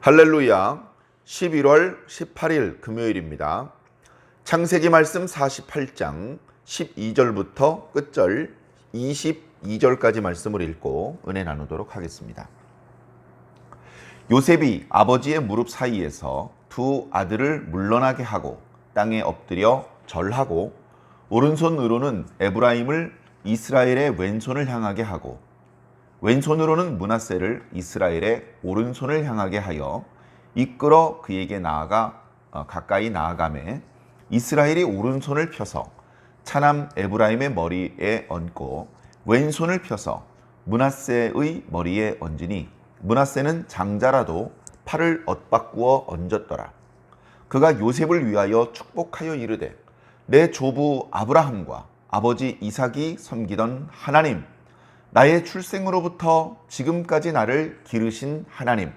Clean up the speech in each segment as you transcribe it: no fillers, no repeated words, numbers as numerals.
할렐루야. 11월 18일 금요일입니다. 창세기 말씀 48장 12절부터 끝절 22절까지 말씀을 읽고 은혜 나누도록 하겠습니다. 요셉이 아버지의 무릎 사이에서 두 아들을 물러나게 하고 땅에 엎드려 절하고 오른손으로는 에브라임을 이스라엘의 왼손을 향하게 하고 왼손으로는 므낫세를 이스라엘의 오른손을 향하게 하여 이끌어 그에게 가까이 나아가매 이스라엘이 오른손을 펴서 차남 에브라임의 머리에 얹고 왼손을 펴서 므낫세의 머리에 얹으니 므낫세는 장자라도 팔을 엇바꾸어 얹었더라. 그가 요셉을 위하여 축복하여 이르되 내 조부 아브라함과 아버지 이삭이 섬기던 하나님, 나의 출생으로부터 지금까지 나를 기르신 하나님,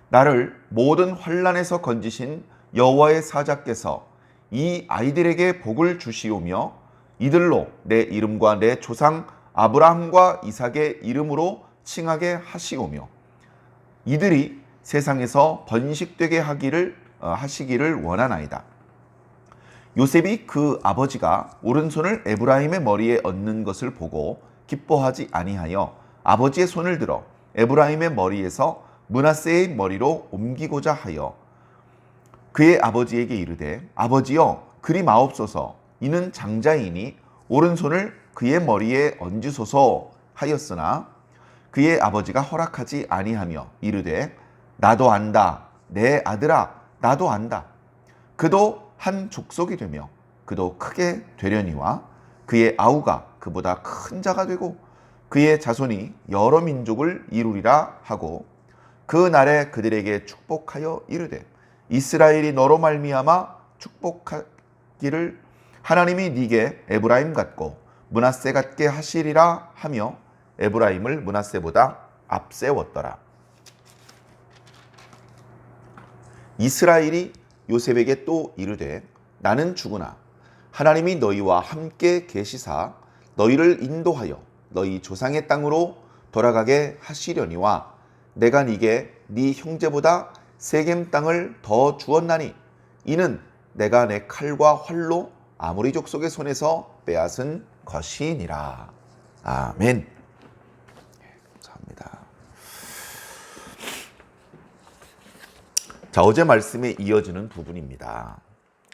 나를 모든 환난에서 건지신 여호와의 사자께서 이 아이들에게 복을 주시오며 이들로 내 이름과 내 조상 아브라함과 이삭의 이름으로 칭하게 하시오며 이들이 세상에서 번식되게 하시기를 원하나이다. 요셉이 그 아버지가 오른손을 에브라임의 머리에 얹는 것을 보고 기뻐하지 아니하여 아버지의 손을 들어 에브라임의 머리에서 므낫세의 머리로 옮기고자 하여 그의 아버지에게 이르되 아버지여 그리 마옵소서 이는 장자이니 오른손을 그의 머리에 얹으소서 하였으나 그의 아버지가 허락하지 아니하며 이르되 나도 안다 내 아들아 나도 안다. 그도 한 족속이 되며 그도 크게 되려니와 그의 아우가 그보다 큰 자가 되고 그의 자손이 여러 민족을 이루리라 하고 그 날에 그들에게 축복하여 이르되 이스라엘이 너로 말미암아 축복하기를 하나님이 네게 에브라임 같고 므낫세 같게 하시리라 하며 에브라임을 므낫세보다 앞세웠더라. 이스라엘이 요셉에게 또 이르되 나는 죽으나 하나님이 너희와 함께 계시사 너희를 인도하여 너희 조상의 땅으로 돌아가게 하시려니와 내가 네게 네 형제보다 세겜 땅을 더 주었나니 이는 내가 내 칼과 활로 아모리 족속의 손에서 빼앗은 것이니라. 아멘. 감사합니다. 자, 어제 말씀에 이어지는 부분입니다.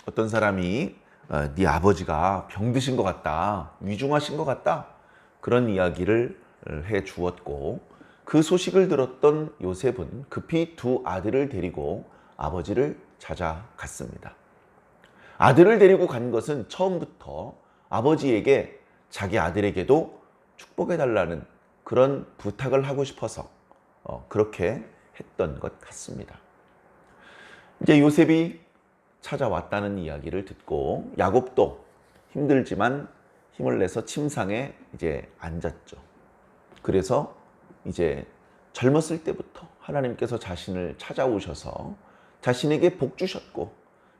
어떤 사람이 네 아버지가 병드신 것 같다, 위중하신 것 같다, 그런 이야기를 해 주었고 그 소식을 들었던 요셉은 급히 두 아들을 데리고 아버지를 찾아갔습니다. 아들을 데리고 간 것은 처음부터 아버지에게 자기 아들에게도 축복해달라는 그런 부탁을 하고 싶어서 그렇게 했던 것 같습니다. 이제 요셉이 찾아왔다는 이야기를 듣고 야곱도 힘들지만 힘을 내서 침상에 이제 앉았죠. 그래서 이제 젊었을 때부터 하나님께서 자신을 찾아오셔서 자신에게 복 주셨고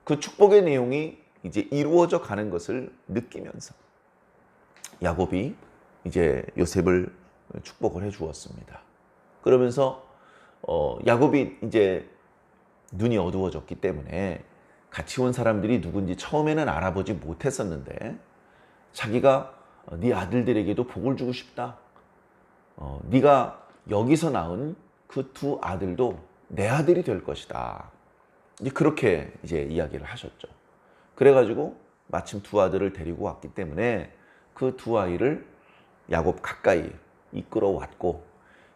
그 축복의 내용이 이제 이루어져 가는 것을 느끼면서 야곱이 이제 요셉을 축복을 해 주었습니다. 그러면서 야곱이 이제 눈이 어두워졌기 때문에 같이 온 사람들이 누군지 처음에는 알아보지 못했었는데 자기가 네 아들들에게도 복을 주고 싶다. 네가 여기서 낳은 그 두 아들도 내 아들이 될 것이다. 이제 그렇게 이제 이야기를 하셨죠. 그래가지고 마침 두 아들을 데리고 왔기 때문에 그 두 아이를 야곱 가까이 이끌어 왔고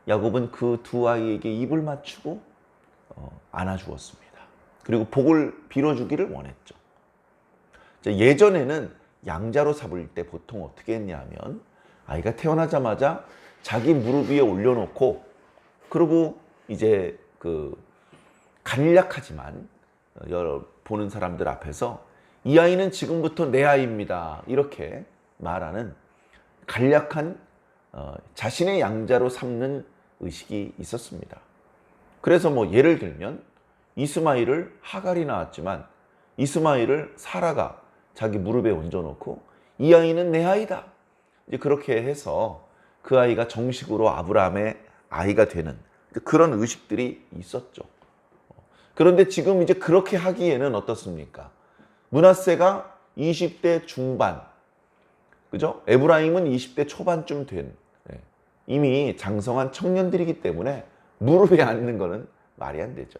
야곱은 그 두 아이에게 입을 맞추고 안아주었습니다. 그리고 복을 빌어주기를 원했죠. 예전에는 양자로 삼을 때 보통 어떻게 했냐면 아이가 태어나자마자 자기 무릎 위에 올려놓고 그리고 이제 간략하지만 보는 사람들 앞에서 이 아이는 지금부터 내 아이입니다. 이렇게 말하는 간략한 자신의 양자로 삼는 의식이 있었습니다. 그래서 예를 들면 이스마엘을 하갈이 낳았지만 이스마엘을 사라가 자기 무릎에 얹어놓고 이 아이는 내 아이다. 이제 그렇게 해서 그 아이가 정식으로 아브라함의 아이가 되는 그런 의식들이 있었죠. 그런데 지금 이제 그렇게 하기에는 어떻습니까? 므낫세가 20대 중반, 그죠? 에브라임은 20대 초반쯤 된, 이미 장성한 청년들이기 때문에 무릎에 앉는 거는 말이 안 되죠.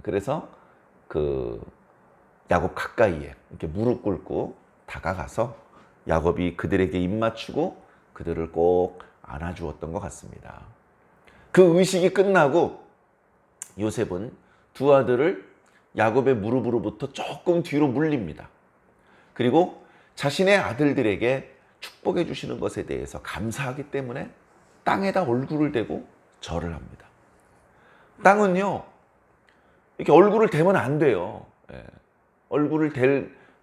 그래서 그 야곱 가까이에 이렇게 무릎 꿇고 다가가서 야곱이 그들에게 입 맞추고 그들을 꼭 안아주었던 것 같습니다. 그 의식이 끝나고 요셉은 두 아들을 야곱의 무릎으로부터 조금 뒤로 물립니다. 그리고 자신의 아들들에게 축복해 주시는 것에 대해서 감사하기 때문에 땅에다 얼굴을 대고 절을 합니다. 땅은요, 이렇게 얼굴을 대면 안 돼요.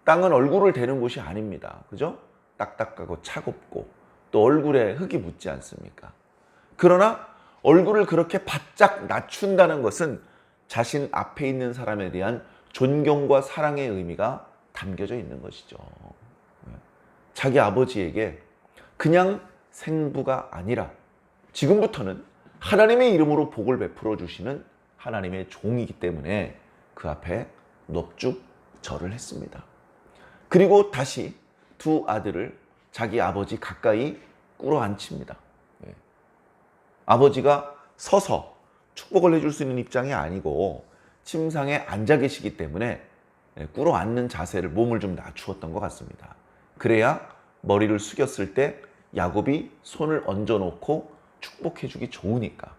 땅은 얼굴을 대는 곳이 아닙니다. 그죠? 딱딱하고 차갑고 또 얼굴에 흙이 묻지 않습니까? 그러나 얼굴을 그렇게 바짝 낮춘다는 것은 자신 앞에 있는 사람에 대한 존경과 사랑의 의미가 담겨져 있는 것이죠. 자기 아버지에게 그냥 생부가 아니라 지금부터는 하나님의 이름으로 복을 베풀어 주시는 하나님의 종이기 때문에 그 앞에 넙죽 절을 했습니다. 그리고 다시 두 아들을 자기 아버지 가까이 꿇어앉힙니다. 아버지가 서서 축복을 해줄 수 있는 입장이 아니고 침상에 앉아 계시기 때문에 꿇어앉는 자세를 몸을 좀 낮추었던 것 같습니다. 그래야 머리를 숙였을 때 야곱이 손을 얹어놓고 축복해주기 좋으니까.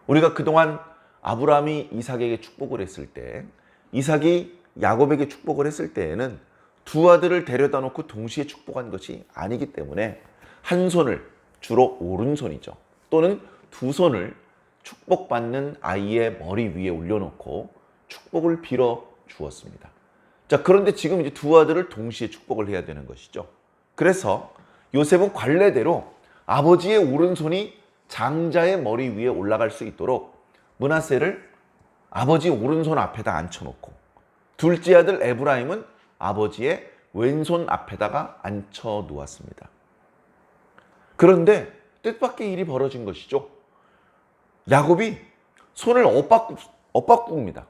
우리가 그동안 아브라함이 이삭에게 축복을 했을 때, 이삭이 야곱에게 축복을 했을 때에는 두 아들을 데려다 놓고 동시에 축복한 것이 아니기 때문에 한 손을, 주로 오른손이죠, 또는 두 손을 축복받는 아이의 머리 위에 올려놓고 축복을 빌어 주었습니다. 자, 그런데 지금 이제 두 아들을 동시에 축복을 해야 되는 것이죠. 그래서 요셉은 관례대로 아버지의 오른손이 장자의 머리 위에 올라갈 수 있도록 므낫세를 아버지 오른손 앞에다 앉혀놓고 둘째 아들 에브라임은 아버지의 왼손 앞에다가 앉혀 놓았습니다. 그런데 뜻밖의 일이 벌어진 것이죠. 야곱이 손을 엇바꿉니다.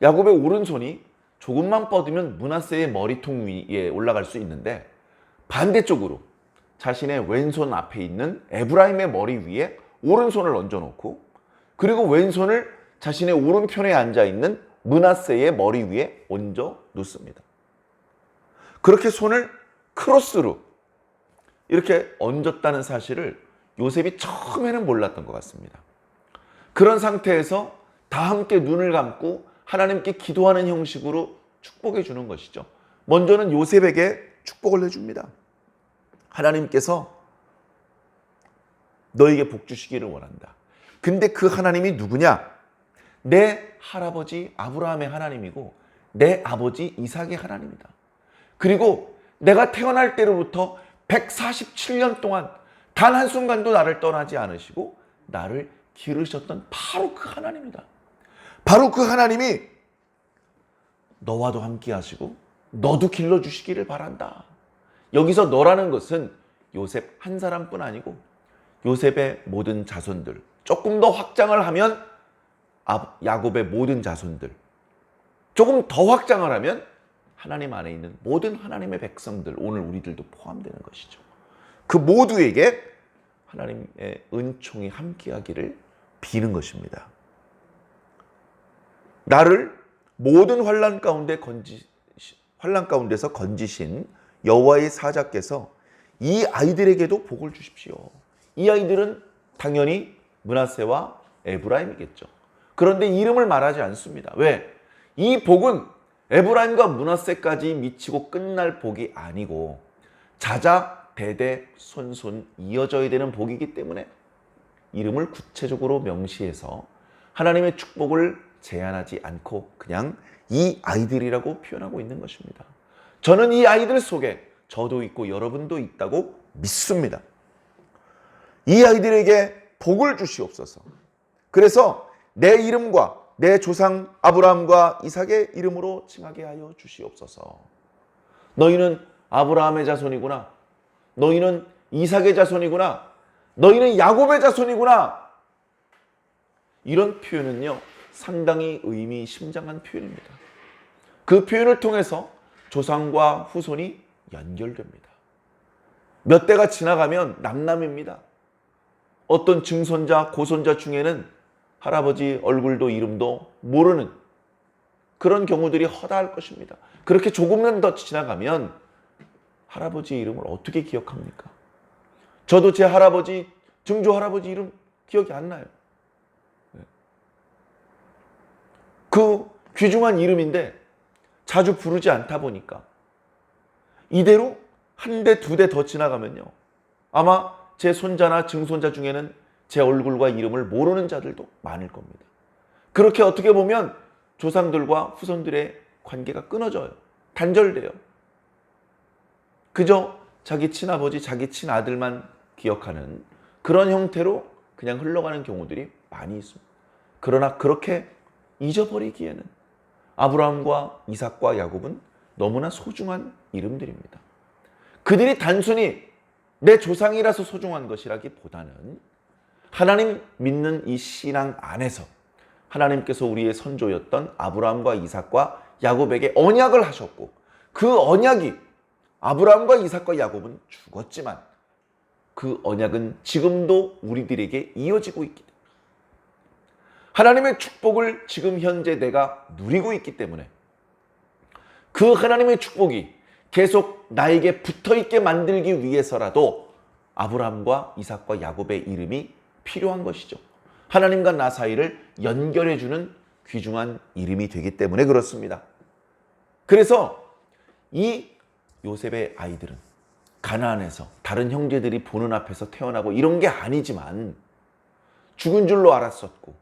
야곱의 오른손이 조금만 뻗으면 므낫세의 머리통 위에 올라갈 수 있는데 반대쪽으로 자신의 왼손 앞에 있는 에브라임의 머리 위에 오른손을 얹어놓고 그리고 왼손을 자신의 오른편에 앉아있는 므낫세의 머리 위에 얹어 놓습니다. 그렇게 손을 크로스로 이렇게 얹었다는 사실을 요셉이 처음에는 몰랐던 것 같습니다. 그런 상태에서 다 함께 눈을 감고 하나님께 기도하는 형식으로 축복해 주는 것이죠. 먼저는 요셉에게 축복을 해줍니다. 하나님께서 너에게 복 주시기를 원한다. 근데 그 하나님이 누구냐? 내 할아버지 아브라함의 하나님이고 내 아버지 이삭의 하나님이다. 그리고 내가 태어날 때로부터 147년 동안 단 한순간도 나를 떠나지 않으시고 나를 기르셨던 바로 그 하나님이다. 바로 그 하나님이 너와도 함께 하시고 너도 길러주시기를 바란다. 여기서 너라는 것은 요셉 한 사람뿐 아니고 요셉의 모든 자손들, 조금 더 확장을 하면 야곱의 모든 자손들, 조금 더 확장을 하면 하나님 안에 있는 모든 하나님의 백성들, 오늘 우리들도 포함되는 것이죠. 그 모두에게 하나님의 은총이 함께하기를 비는 것입니다. 나를 모든 환난 가운데서 건지신 여호와의 사자께서 이 아이들에게도 복을 주십시오. 이 아이들은 당연히 므낫세와 에브라임이겠죠. 그런데 이름을 말하지 않습니다. 왜? 이 복은 에브라임과 므낫세까지 미치고 끝날 복이 아니고 자자 대대 손손 이어져야 되는 복이기 때문에 이름을 구체적으로 명시해서 하나님의 축복을 제한하지 않고 그냥 이 아이들이라고 표현하고 있는 것입니다. 저는 이 아이들 속에 저도 있고 여러분도 있다고 믿습니다. 이 아이들에게 복을 주시옵소서. 그래서 내 이름과 내 조상 아브라함과 이삭의 이름으로 칭하게 하여 주시옵소서. 너희는 아브라함의 자손이구나. 너희는 이삭의 자손이구나. 너희는 야곱의 자손이구나. 이런 표현은요, 상당히 의미심장한 표현입니다. 그 표현을 통해서 조상과 후손이 연결됩니다. 몇 대가 지나가면 남남입니다. 어떤 증손자, 고손자 중에는 할아버지 얼굴도 이름도 모르는 그런 경우들이 허다할 것입니다. 그렇게 조금만 더 지나가면 할아버지 이름을 어떻게 기억합니까? 저도 제 할아버지, 증조 할아버지 이름 기억이 안 나요. 그 귀중한 이름인데 자주 부르지 않다 보니까 이대로 한 대, 두 대 더 지나가면요. 아마 제 손자나 증손자 중에는 제 얼굴과 이름을 모르는 자들도 많을 겁니다. 그렇게 어떻게 보면 조상들과 후손들의 관계가 끊어져요. 단절돼요. 그저 자기 친아버지, 자기 친아들만 기억하는 그런 형태로 그냥 흘러가는 경우들이 많이 있습니다. 그러나 그렇게 잊어버리기에는 아브라함과 이삭과 야곱은 너무나 소중한 이름들입니다. 그들이 단순히 내 조상이라서 소중한 것이라기보다는 하나님 믿는 이 신앙 안에서 하나님께서 우리의 선조였던 아브라함과 이삭과 야곱에게 언약을 하셨고 그 언약이 아브라함과 이삭과 야곱은 죽었지만 그 언약은 지금도 우리들에게 이어지고 있기 때문에 하나님의 축복을 지금 현재 내가 누리고 있기 때문에 그 하나님의 축복이 계속 나에게 붙어있게 만들기 위해서라도 아브라함과 이삭과 야곱의 이름이 필요한 것이죠. 하나님과 나 사이를 연결해주는 귀중한 이름이 되기 때문에 그렇습니다. 그래서 이 요셉의 아이들은 가나안에서 다른 형제들이 보는 앞에서 태어나고 이런 게 아니지만 죽은 줄로 알았었고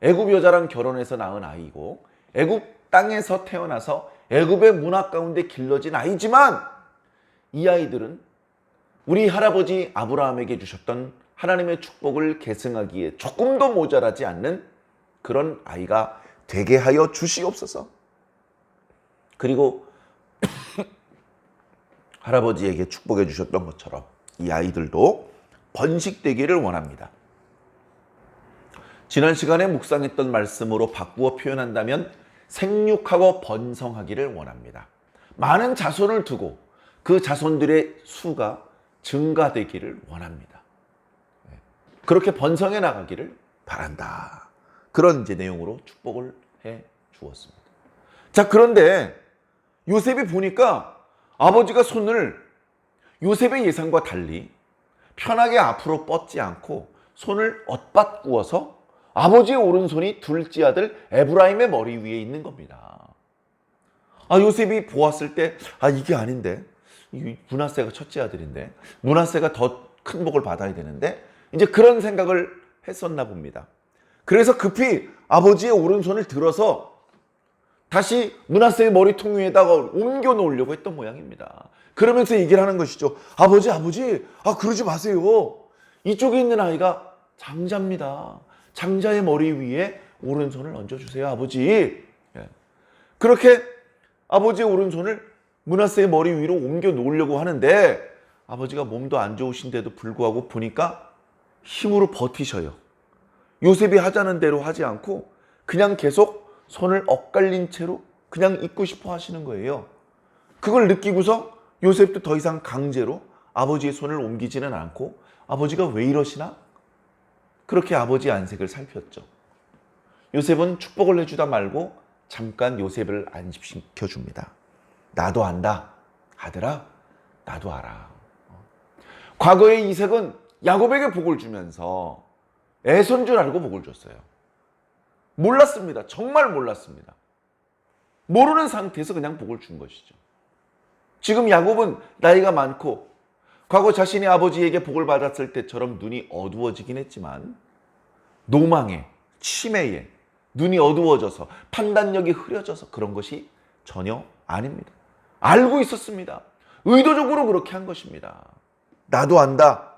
애굽 여자랑 결혼해서 낳은 아이고 애굽 땅에서 태어나서 애굽의 문화 가운데 길러진 아이지만 이 아이들은 우리 할아버지 아브라함에게 주셨던 하나님의 축복을 계승하기에 조금도 모자라지 않는 그런 아이가 되게 하여 주시옵소서. 그리고 할아버지에게 축복해 주셨던 것처럼 이 아이들도 번식되기를 원합니다. 지난 시간에 묵상했던 말씀으로 바꾸어 표현한다면 생육하고 번성하기를 원합니다. 많은 자손을 두고 그 자손들의 수가 증가되기를 원합니다. 그렇게 번성해 나가기를 바란다. 그런 이제 내용으로 축복을 해 주었습니다. 자, 그런데 요셉이 보니까 아버지가 손을 요셉의 예상과 달리 편하게 앞으로 뻗지 않고 손을 엇받구어서 아버지의 오른손이 둘째 아들 에브라임의 머리 위에 있는 겁니다. 요셉이 보았을 때 이게 아닌데 므낫세가 첫째 아들인데 므낫세가 더 큰 복을 받아야 되는데 이제 그런 생각을 했었나 봅니다. 그래서 급히 아버지의 오른손을 들어서 다시 므낫세의 머리통 위에다가 옮겨 놓으려고 했던 모양입니다. 그러면서 얘기를 하는 것이죠. 아버지, 그러지 마세요. 이쪽에 있는 아이가 장자입니다. 장자의 머리 위에 오른손을 얹어주세요, 아버지. 그렇게 아버지의 오른손을 므낫세의 머리 위로 옮겨 놓으려고 하는데 아버지가 몸도 안 좋으신데도 불구하고 보니까 힘으로 버티셔요. 요셉이 하자는 대로 하지 않고 그냥 계속 손을 엇갈린 채로 그냥 있고 싶어 하시는 거예요. 그걸 느끼고서 요셉도 더 이상 강제로 아버지의 손을 옮기지는 않고 아버지가 왜 이러시나? 그렇게 아버지의 안색을 살폈죠. 요셉은 축복을 해주다 말고 잠깐 요셉을 안심시켜 줍니다. 나도 안다. 아들아, 나도 알아. 과거에 이삭은 야곱에게 복을 주면서 애손 줄 알고 복을 줬어요. 몰랐습니다. 정말 몰랐습니다. 모르는 상태에서 그냥 복을 준 것이죠. 지금 야곱은 나이가 많고 과거 자신의 아버지에게 복을 받았을 때처럼 눈이 어두워지긴 했지만 노망에, 치매에 눈이 어두워져서 판단력이 흐려져서 그런 것이 전혀 아닙니다. 알고 있었습니다. 의도적으로 그렇게 한 것입니다. 나도 안다.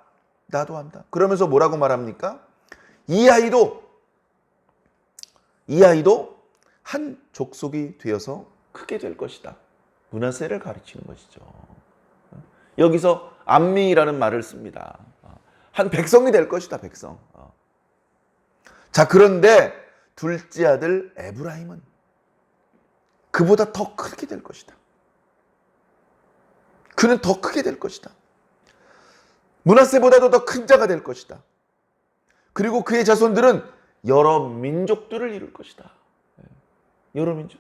나도 안다. 그러면서 뭐라고 말합니까? 이 아이도 한 족속이 되어서 크게 될 것이다. 므낫세를 가르치는 것이죠. 여기서 암미라는 말을 씁니다. 한 백성이 될 것이다, 백성. 자, 그런데 둘째 아들 에브라임은 그보다 더 크게 될 것이다. 그는 더 크게 될 것이다. 므낫세보다도 더 큰 자가 될 것이다. 그리고 그의 자손들은 여러 민족들을 이룰 것이다. 여러 민족.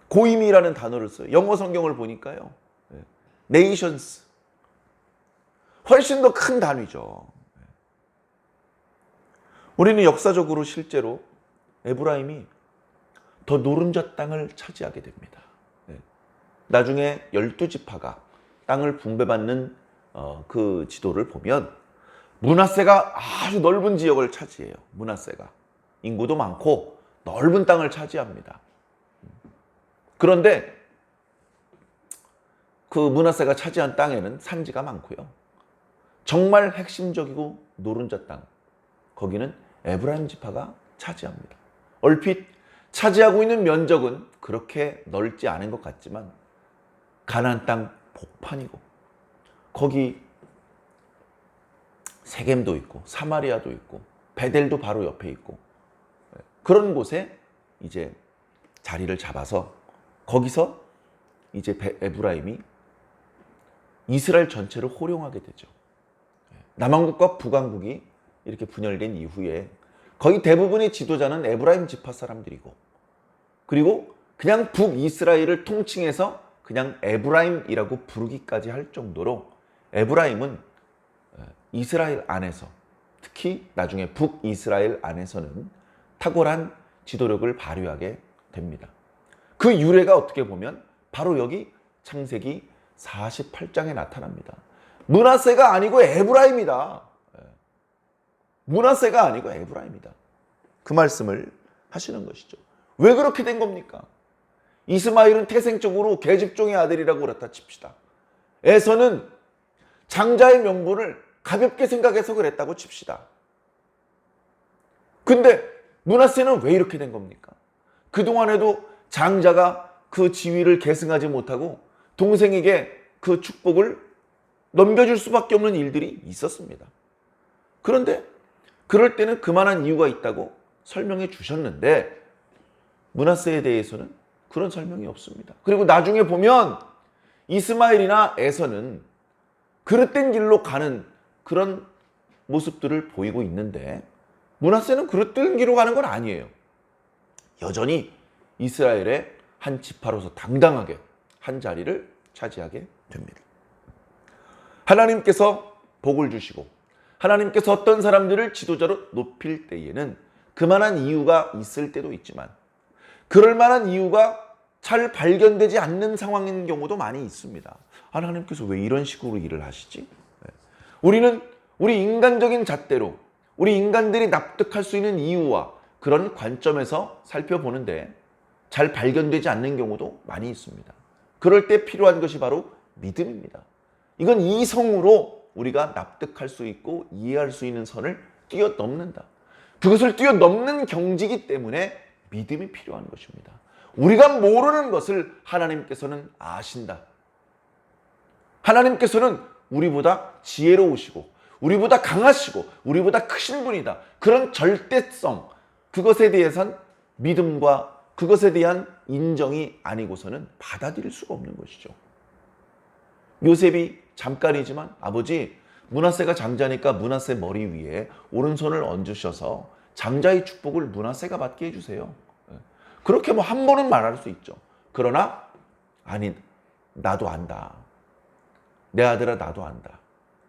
고임이라는 단어를 써요. 영어 성경을 보니까요. 네이션스. 훨씬 더 큰 단위죠. 우리는 역사적으로 실제로 에브라임이 더 노른자 땅을 차지하게 됩니다. 나중에 12지파가 땅을 분배받는 그 지도를 보면 므낫세가 아주 넓은 지역을 차지해요. 므낫세가 인구도 많고 넓은 땅을 차지합니다. 그런데 그 므낫세가 차지한 땅에는 산지가 많고요. 정말 핵심적이고 노른자 땅, 거기는 에브라임 지파가 차지합니다. 얼핏 차지하고 있는 면적은 그렇게 넓지 않은 것 같지만 가나안 땅 복판이고 거기 세겜도 있고 사마리아도 있고 베델도 바로 옆에 있고 그런 곳에 이제 자리를 잡아서 거기서 이제 에브라임이 이스라엘 전체를 호령하게 되죠. 남왕국과 북왕국이 이렇게 분열된 이후에 거의 대부분의 지도자는 에브라임 지파 사람들이고 그리고 그냥 북이스라엘을 통칭해서 그냥 에브라임이라고 부르기까지 할 정도로 에브라임은 이스라엘 안에서 특히 나중에 북이스라엘 안에서는 탁월한 지도력을 발휘하게 됩니다. 그 유래가 어떻게 보면 바로 여기 창세기 48장에 나타납니다. 므낫세가 아니고 에브라임이다. 므낫세가 아니고 에브라임이다. 그 말씀을 하시는 것이죠. 왜 그렇게 된 겁니까? 이스마엘은 태생적으로 계집종의 아들이라고 그렇다 칩시다. 에서는 장자의 명분을 가볍게 생각해서 그랬다고 칩시다. 근데 므낫세는 왜 이렇게 된 겁니까? 그동안에도 장자가 그 지위를 계승하지 못하고 동생에게 그 축복을 넘겨줄 수밖에 없는 일들이 있었습니다. 그런데 그럴 때는 그만한 이유가 있다고 설명해 주셨는데 므낫세에 대해서는 그런 설명이 없습니다. 그리고 나중에 보면 이스마엘이나 에서는 그릇된 길로 가는 그런 모습들을 보이고 있는데 므낫세는 그릇된 길로 가는 건 아니에요. 여전히 이스라엘의 한 지파로서 당당하게 한 자리를 차지하게 됩니다. 하나님께서 복을 주시고 하나님께서 어떤 사람들을 지도자로 높일 때에는 그만한 이유가 있을 때도 있지만 그럴 만한 이유가 잘 발견되지 않는 상황인 경우도 많이 있습니다. 하나님께서 왜 이런 식으로 일을 하시지? 우리는 우리 인간적인 잣대로 우리 인간들이 납득할 수 있는 이유와 그런 관점에서 살펴보는데 잘 발견되지 않는 경우도 많이 있습니다. 그럴 때 필요한 것이 바로 믿음입니다. 이건 이성으로 우리가 납득할 수 있고 이해할 수 있는 선을 뛰어넘는다. 그것을 뛰어넘는 경지이기 때문에 믿음이 필요한 것입니다. 우리가 모르는 것을 하나님께서는 아신다. 하나님께서는 우리보다 지혜로우시고 우리보다 강하시고 우리보다 크신 분이다. 그런 절대성, 그것에 대해선 믿음과 그것에 대한 인정이 아니고서는 받아들일 수가 없는 것이죠. 요셉이 잠깐이지만 아버지, 므낫세가 장자니까 므낫세 머리 위에 오른손을 얹으셔서 장자의 축복을 므낫세가 받게 해주세요. 그렇게 뭐 한 번은 말할 수 있죠. 그러나 아니, 나도 안다. 내 아들아, 나도 안다.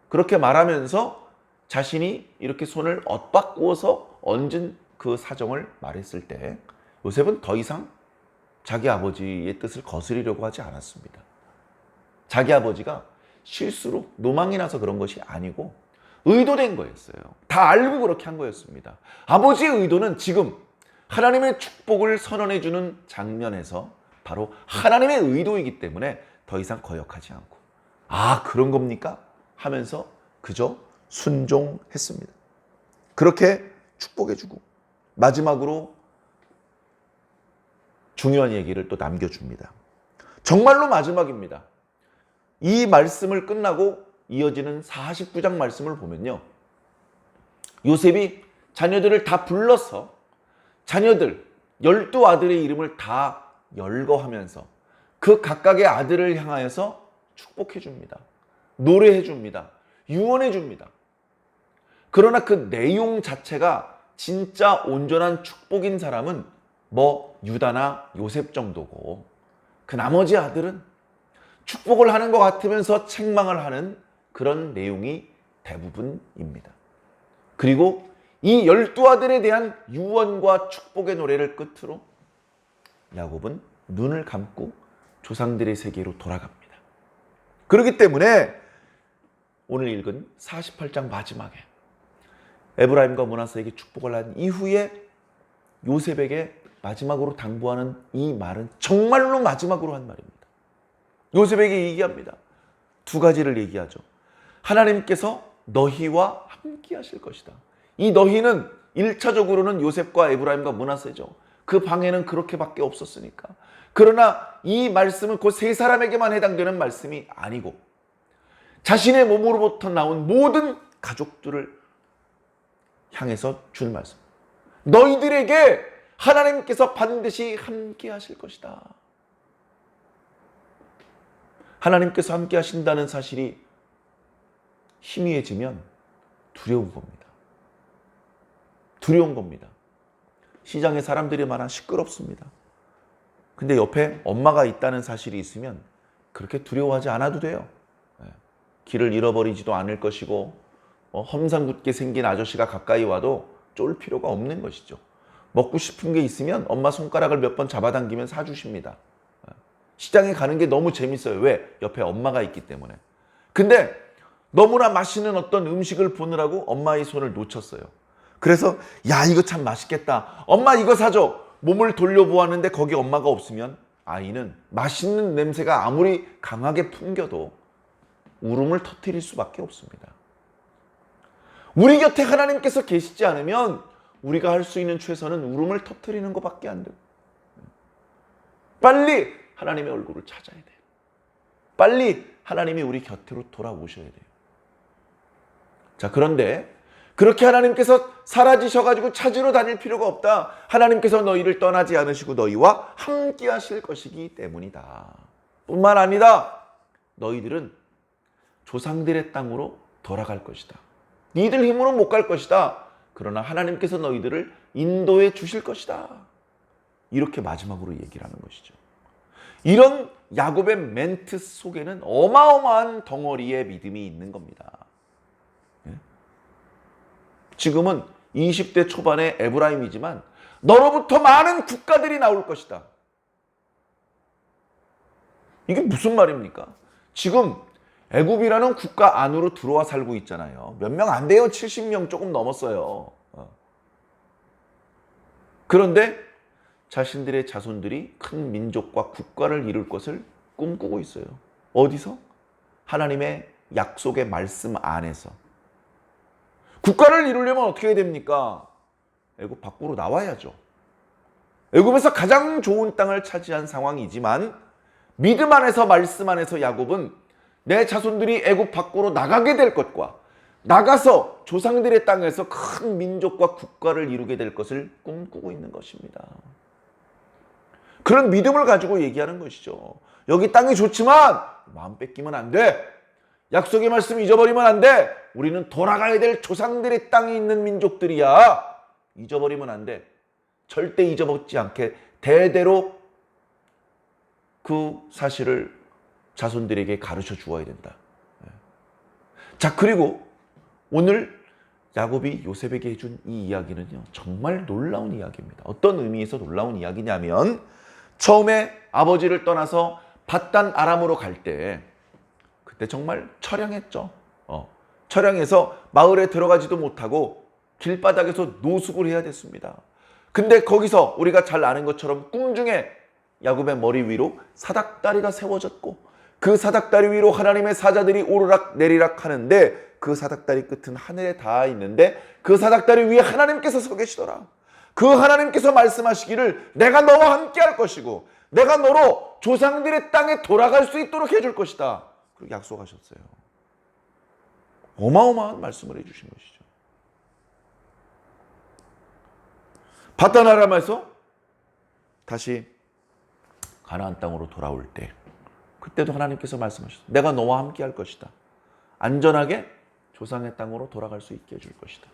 그렇게 말하면서 자신이 이렇게 손을 엇바꾸어서 얹은 그 사정을 말했을 때 요셉은 더 이상 자기 아버지의 뜻을 거스리려고 하지 않았습니다. 자기 아버지가 실수로 노망이 나서 그런 것이 아니고 의도된 거였어요. 다 알고 그렇게 한 거였습니다. 아버지의 의도는 지금 하나님의 축복을 선언해주는 장면에서 바로 하나님의 의도이기 때문에 더 이상 거역하지 않고 아, 그런 겁니까? 하면서 그저 순종했습니다. 그렇게 축복해주고 마지막으로 중요한 얘기를 또 남겨줍니다. 정말로 마지막입니다. 이 말씀을 끝나고 이어지는 49장 말씀을 보면요. 요셉이 자녀들을 다 불러서 자녀들 12아들의 이름을 다 열거하면서 그 각각의 아들을 향하여서 축복해 줍니다. 노래해 줍니다. 유언해 줍니다. 그러나 그 내용 자체가 진짜 온전한 축복인 사람은 유다나 요셉 정도고, 그 나머지 아들은 축복을 하는 것 같으면서 책망을 하는 그런 내용이 대부분입니다. 그리고 이 12아들에 대한 유언과 축복의 노래를 끝으로 야곱은 눈을 감고 조상들의 세계로 돌아갑니다. 그렇기 때문에 오늘 읽은 48장 마지막에 에브라임과 므낫세에게 축복을 한 이후에 요셉에게 마지막으로 당부하는 이 말은 정말로 마지막으로 한 말입니다. 요셉에게 얘기합니다. 두 가지를 얘기하죠. 하나님께서 너희와 함께 하실 것이다. 이 너희는 1차적으로는 요셉과 에브라임과 므낫세죠. 그 방에는 그렇게밖에 없었으니까. 그러나 이 말씀은 그 세 사람에게만 해당되는 말씀이 아니고 자신의 몸으로부터 나온 모든 가족들을 향해서 줄 말씀. 너희들에게 하나님께서 반드시 함께 하실 것이다. 하나님께서 함께 하신다는 사실이 희미해지면 두려운 겁니다. 두려운 겁니다. 시장에 사람들이 많아 시끄럽습니다. 근데 옆에 엄마가 있다는 사실이 있으면 그렇게 두려워하지 않아도 돼요. 길을 잃어버리지도 않을 것이고 험상궂게 생긴 아저씨가 가까이 와도 쫄 필요가 없는 것이죠. 먹고 싶은 게 있으면 엄마 손가락을 몇 번 잡아당기면 사주십니다. 시장에 가는 게 너무 재밌어요. 왜? 옆에 엄마가 있기 때문에. 근데 너무나 맛있는 어떤 음식을 보느라고 엄마의 손을 놓쳤어요. 그래서 야, 이거 참 맛있겠다. 엄마 이거 사줘. 몸을 돌려보았는데 거기 엄마가 없으면 아이는 맛있는 냄새가 아무리 강하게 풍겨도 울음을 터뜨릴 수밖에 없습니다. 우리 곁에 하나님께서 계시지 않으면 우리가 할 수 있는 최선은 울음을 터뜨리는 것밖에 안 돼요. 빨리 하나님의 얼굴을 찾아야 돼요. 빨리 하나님이 우리 곁으로 돌아오셔야 돼요. 자, 그런데 그렇게 하나님께서 사라지셔가지고 찾으러 다닐 필요가 없다. 하나님께서 너희를 떠나지 않으시고 너희와 함께 하실 것이기 때문이다. 뿐만 아니라 너희들은 조상들의 땅으로 돌아갈 것이다. 니들 힘으로 못 갈 것이다. 그러나 하나님께서 너희들을 인도해 주실 것이다. 이렇게 마지막으로 얘기를 하는 것이죠. 이런 야곱의 멘트 속에는 어마어마한 덩어리의 믿음이 있는 겁니다. 지금은 20대 초반의 에브라임이지만 너로부터 많은 국가들이 나올 것이다. 이게 무슨 말입니까? 지금 애굽이라는 국가 안으로 들어와 살고 있잖아요. 몇 명 안 돼요. 70명 조금 넘었어요. 그런데 자신들의 자손들이 큰 민족과 국가를 이룰 것을 꿈꾸고 있어요. 어디서? 하나님의 약속의 말씀 안에서. 국가를 이루려면 어떻게 해야 됩니까? 애굽 밖으로 나와야죠. 애굽에서 가장 좋은 땅을 차지한 상황이지만 믿음 안에서 말씀 안에서 야곱은 내 자손들이 애굽 밖으로 나가게 될 것과 나가서 조상들의 땅에서 큰 민족과 국가를 이루게 될 것을 꿈꾸고 있는 것입니다. 그런 믿음을 가지고 얘기하는 것이죠. 여기 땅이 좋지만 마음 뺏기면 안 돼. 약속의 말씀 잊어버리면 안 돼. 우리는 돌아가야 될 조상들의 땅에 있는 민족들이야. 잊어버리면 안 돼. 절대 잊어먹지 않게 대대로 그 사실을 자손들에게 가르쳐 주어야 된다. 자, 그리고 오늘 야곱이 요셉에게 해준 이 이야기는요, 정말 놀라운 이야기입니다. 어떤 의미에서 놀라운 이야기냐면 처음에 아버지를 떠나서 밧단 아람으로 갈 때 그때 정말 처량했죠. 처량해서 마을에 들어가지도 못하고 길바닥에서 노숙을 해야 됐습니다. 근데 거기서 우리가 잘 아는 것처럼 꿈중에 야곱의 머리 위로 사닥다리가 세워졌고 그 사닥다리 위로 하나님의 사자들이 오르락 내리락 하는데 그 사닥다리 끝은 하늘에 닿아 있는데 그 사닥다리 위에 하나님께서 서 계시더라. 그 하나님께서 말씀하시기를 내가 너와 함께 할 것이고 내가 너로 조상들의 땅에 돌아갈 수 있도록 해줄 것이다. 그렇게 약속하셨어요. 어마어마한 말씀을 해주신 것이죠. 바단 아람에서 다시 가나안 땅으로 돌아올 때 그때도 하나님께서 말씀하셨어요. 내가 너와 함께 할 것이다. 안전하게 조상의 땅으로 돌아갈 수 있게 해줄 것이다.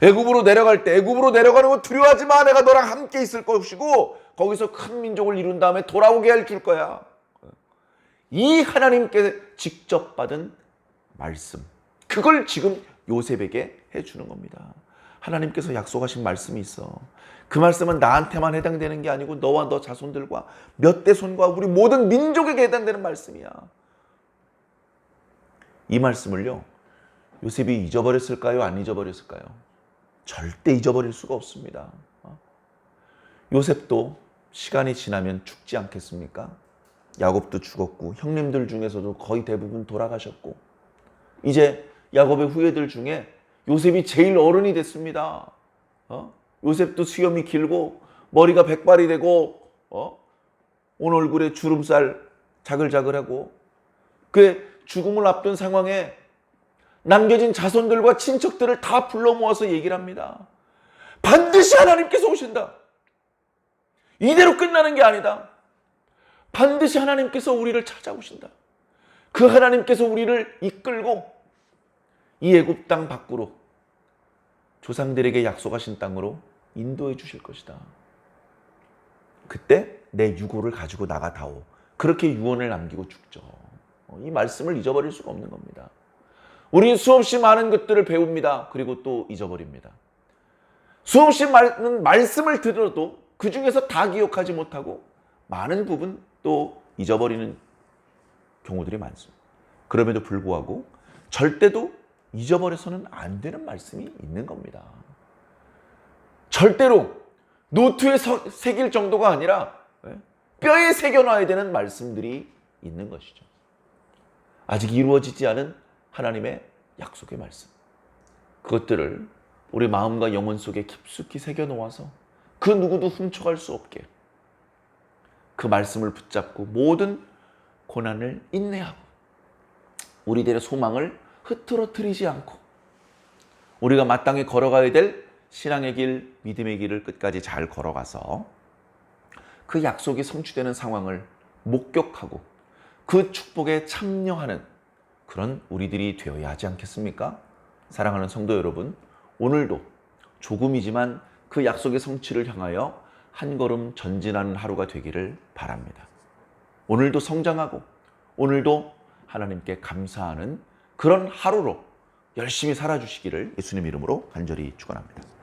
애굽으로 내려갈 때 애굽으로 내려가는 거 두려워하지 마. 내가 너랑 함께 있을 것이고 거기서 큰 민족을 이룬 다음에 돌아오게 해줄 거야. 이 하나님께 직접 받은 말씀, 그걸 지금 요셉에게 해주는 겁니다. 하나님께서 약속하신 말씀이 있어. 그 말씀은 나한테만 해당되는 게 아니고 너와 너 자손들과 몇 대손과 우리 모든 민족에게 해당되는 말씀이야. 이 말씀을요, 요셉이 잊어버렸을까요? 안 잊어버렸을까요? 절대 잊어버릴 수가 없습니다. 요셉도 시간이 지나면 죽지 않겠습니까? 야곱도 죽었고 형님들 중에서도 거의 대부분 돌아가셨고 이제 야곱의 후예들 중에 요셉이 제일 어른이 됐습니다. 요셉도 수염이 길고 머리가 백발이 되고 온 얼굴에 주름살 자글자글하고 그의 죽음을 앞둔 상황에 남겨진 자손들과 친척들을 다 불러 모아서 얘기를 합니다. 반드시 하나님께서 오신다. 이대로 끝나는 게 아니다. 반드시 하나님께서 우리를 찾아오신다. 그 하나님께서 우리를 이끌고 이 애굽 땅 밖으로 조상들에게 약속하신 땅으로 인도해 주실 것이다. 그때 내 유고를 가지고 나가다오. 그렇게 유언을 남기고 죽죠. 이 말씀을 잊어버릴 수가 없는 겁니다. 우리는 수없이 많은 것들을 배웁니다. 그리고 또 잊어버립니다. 수없이 많은 말씀을 들어도 그 중에서 다 기억하지 못하고 많은 부분 또 잊어버리는 경우들이 많습니다. 그럼에도 불구하고 절대도 잊어버려서는 안 되는 말씀이 있는 겁니다. 절대로 노트에 새길 정도가 아니라 뼈에 새겨놔야 되는 말씀들이 있는 것이죠. 아직 이루어지지 않은 하나님의 약속의 말씀. 그것들을 우리 마음과 영혼 속에 깊숙이 새겨놓아서 그 누구도 훔쳐갈 수 없게 그 말씀을 붙잡고 모든 고난을 인내하고 우리들의 소망을 흐트러뜨리지 않고 우리가 마땅히 걸어가야 될 신앙의 길, 믿음의 길을 끝까지 잘 걸어가서 그 약속이 성취되는 상황을 목격하고 그 축복에 참여하는 그런 우리들이 되어야 하지 않겠습니까? 사랑하는 성도 여러분, 오늘도 조금이지만 그 약속의 성취를 향하여 한 걸음 전진하는 하루가 되기를 바랍니다. 오늘도 성장하고 오늘도 하나님께 감사하는 그런 하루로 열심히 살아주시기를 예수님 이름으로 간절히 축원합니다.